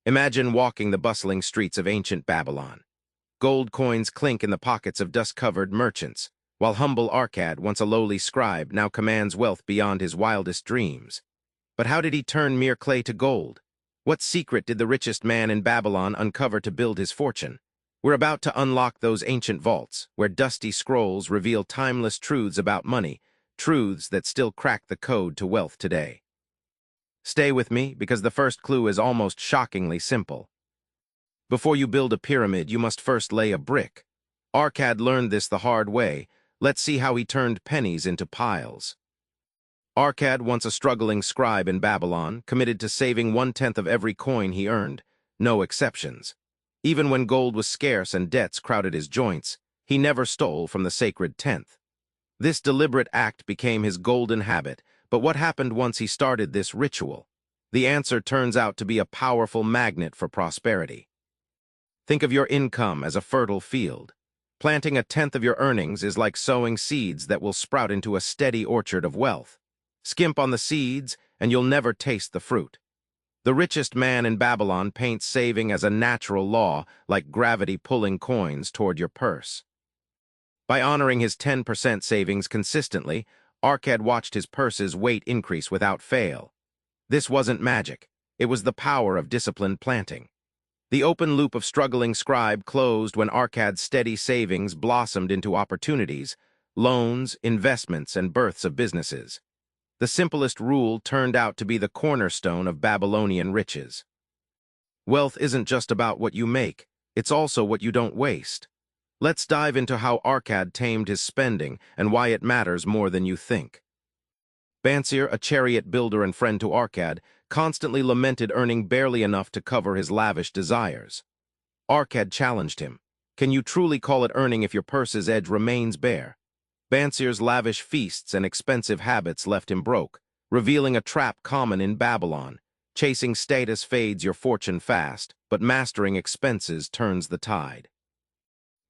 Imagine walking the bustling streets of ancient Babylon. Gold coins clink in the pockets of dust-covered merchants, while humble Arcad, once a lowly scribe, now commands wealth beyond his wildest dreams. But how did he turn mere clay to gold? What secret did the richest man in Babylon uncover to build his fortune? We're about to unlock those ancient vaults, where dusty scrolls reveal timeless truths about money, truths that still crack the code to wealth today. Stay with me, because the first clue is almost shockingly simple. Before you build a pyramid, you must first lay a brick. Arcad learned this the hard way. Let's see how he turned pennies into piles. Arcad, once a struggling scribe in Babylon, committed to saving 1/10 of every coin he earned, no exceptions. Even when gold was scarce and debts crowded his joints, he never stole from the sacred 10th. This deliberate act became his golden habit, but what happened once he started this ritual? The answer turns out to be a powerful magnet for prosperity. Think of your income as a fertile field. Planting 1/10 of your earnings is like sowing seeds that will sprout into a steady orchard of wealth. Skimp on the seeds, and you'll never taste the fruit. The richest man in Babylon paints saving as a natural law, like gravity pulling coins toward your purse. By honoring his 10% savings consistently, Arcad watched his purse's weight increase without fail. This wasn't magic. It was the power of disciplined planting. The open loop of struggling scribe closed when Arcad's steady savings blossomed into opportunities, loans, investments, and births of businesses. The simplest rule turned out to be the cornerstone of Babylonian riches. Wealth isn't just about what you make, it's also what you don't waste. Let's dive into how Arcad tamed his spending and why it matters more than you think. Bansir, a chariot builder and friend to Arcad, constantly lamented earning barely enough to cover his lavish desires. Arcad challenged him. Can you truly call it earning if your purse's edge remains bare? Bansir's lavish feasts and expensive habits left him broke, revealing a trap common in Babylon. Chasing status fades your fortune fast, but mastering expenses turns the tide.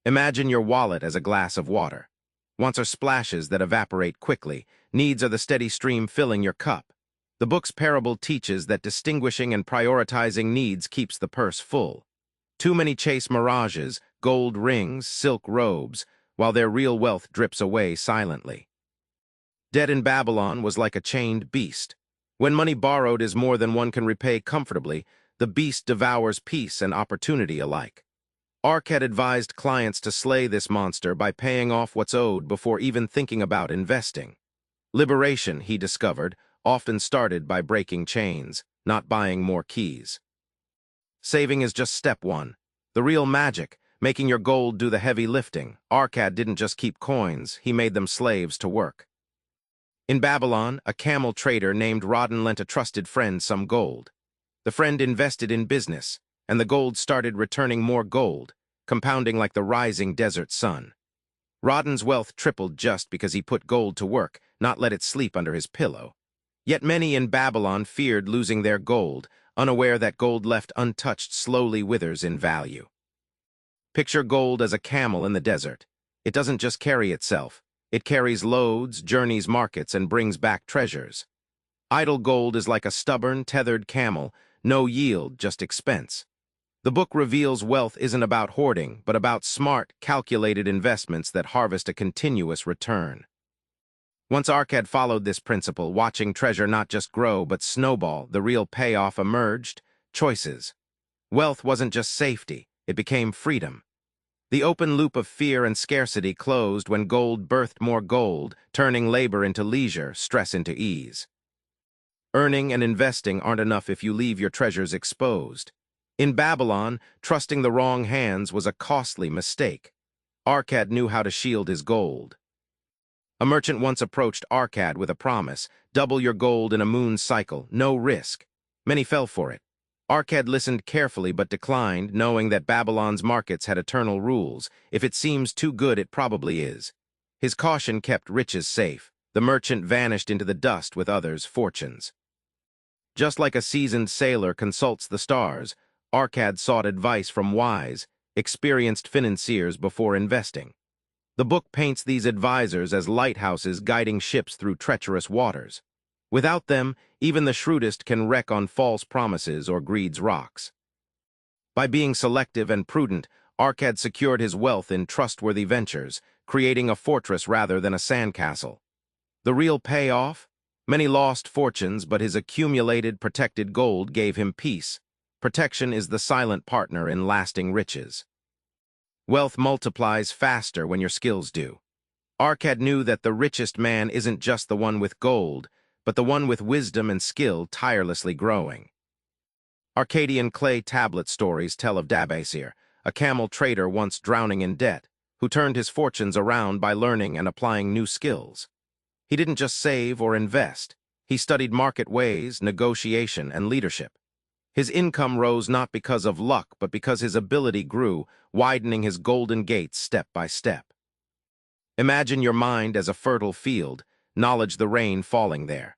Imagine your wallet as a glass of water. Wants are splashes that evaporate quickly. Needs are the steady stream filling your cup. The book's parable teaches that distinguishing and prioritizing needs keeps the purse full. Too many chase mirages, gold rings, silk robes, while their real wealth drips away silently. Debt in Babylon was like a chained beast. When money borrowed is more than one can repay comfortably, the beast devours peace and opportunity alike. Arcad advised clients to slay this monster by paying off what's owed before even thinking about investing. Liberation, he discovered, often started by breaking chains, not buying more keys. Saving is just step one. The real magic, making your gold do the heavy lifting. Arcad didn't just keep coins, he made them slaves to work. In Babylon, a camel trader named Rodden lent a trusted friend some gold. The friend invested in business, and the gold started returning more gold, compounding like the rising desert sun. Rodden's wealth tripled just because he put gold to work, not let it sleep under his pillow. Yet many in Babylon feared losing their gold, unaware that gold left untouched slowly withers in value. Picture gold as a camel in the desert. It doesn't just carry itself. It carries loads, journeys markets, and brings back treasures. Idle gold is like a stubborn, tethered camel, no yield, just expense. The book reveals wealth isn't about hoarding, but about smart, calculated investments that harvest a continuous return. Once Arcad followed this principle, watching treasure not just grow but snowball, the real payoff emerged: choices. Wealth wasn't just safety, it became freedom. The open loop of fear and scarcity closed when gold birthed more gold, turning labor into leisure, stress into ease. Earning and investing aren't enough if you leave your treasures exposed. In Babylon, trusting the wrong hands was a costly mistake. Arcad knew how to shield his gold. A merchant once approached Arcad with a promise: double your gold in a moon cycle, no risk. Many fell for it. Arcad listened carefully but declined, knowing that Babylon's markets had eternal rules. If it seems too good, it probably is. His caution kept riches safe. The merchant vanished into the dust with others' fortunes. Just like a seasoned sailor consults the stars, Arcad sought advice from wise, experienced financiers before investing. The book paints these advisors as lighthouses guiding ships through treacherous waters. Without them, even the shrewdest can wreck on false promises or greed's rocks. By being selective and prudent, Arkad secured his wealth in trustworthy ventures, creating a fortress rather than a sandcastle. The real payoff? Many lost fortunes, but his accumulated, protected gold gave him peace. Protection is the silent partner in lasting riches. Wealth multiplies faster when your skills do. Arkad knew that the richest man isn't just the one with gold, but the one with wisdom and skill tirelessly growing. Arcadian clay tablet stories tell of Dabasir, a camel trader once drowning in debt, who turned his fortunes around by learning and applying new skills. He didn't just save or invest. He studied market ways, negotiation, and leadership. His income rose not because of luck, but because his ability grew, widening his golden gates step by step. Imagine your mind as a fertile field, knowledge the rain falling there.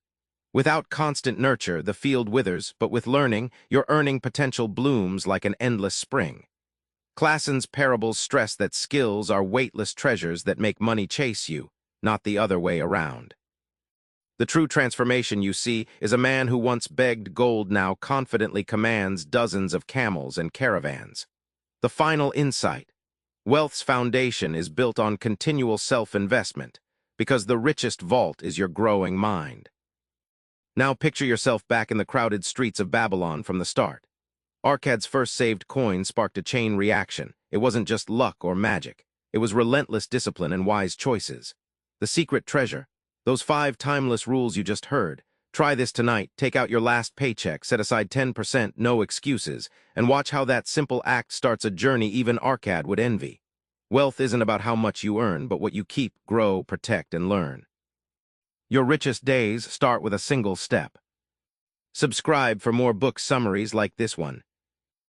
Without constant nurture, the field withers, but with learning, your earning potential blooms like an endless spring. Clason's parables stress that skills are weightless treasures that make money chase you, not the other way around. The true transformation you see is a man who once begged gold now confidently commands dozens of camels and caravans. The final insight: wealth's foundation is built on continual self-investment, because the richest vault is your growing mind. Now picture yourself back in the crowded streets of Babylon from the start. Arkad's first saved coin sparked a chain reaction. It wasn't just luck or magic. It was relentless discipline and wise choices. The secret treasure: those 5 timeless rules you just heard. Try this tonight. Take out your last paycheck, set aside 10%, no excuses, and watch how that simple act starts a journey even Arkad would envy. Wealth isn't about how much you earn, but what you keep, grow, protect, and learn. Your richest days start with a single step. Subscribe for more book summaries like this one.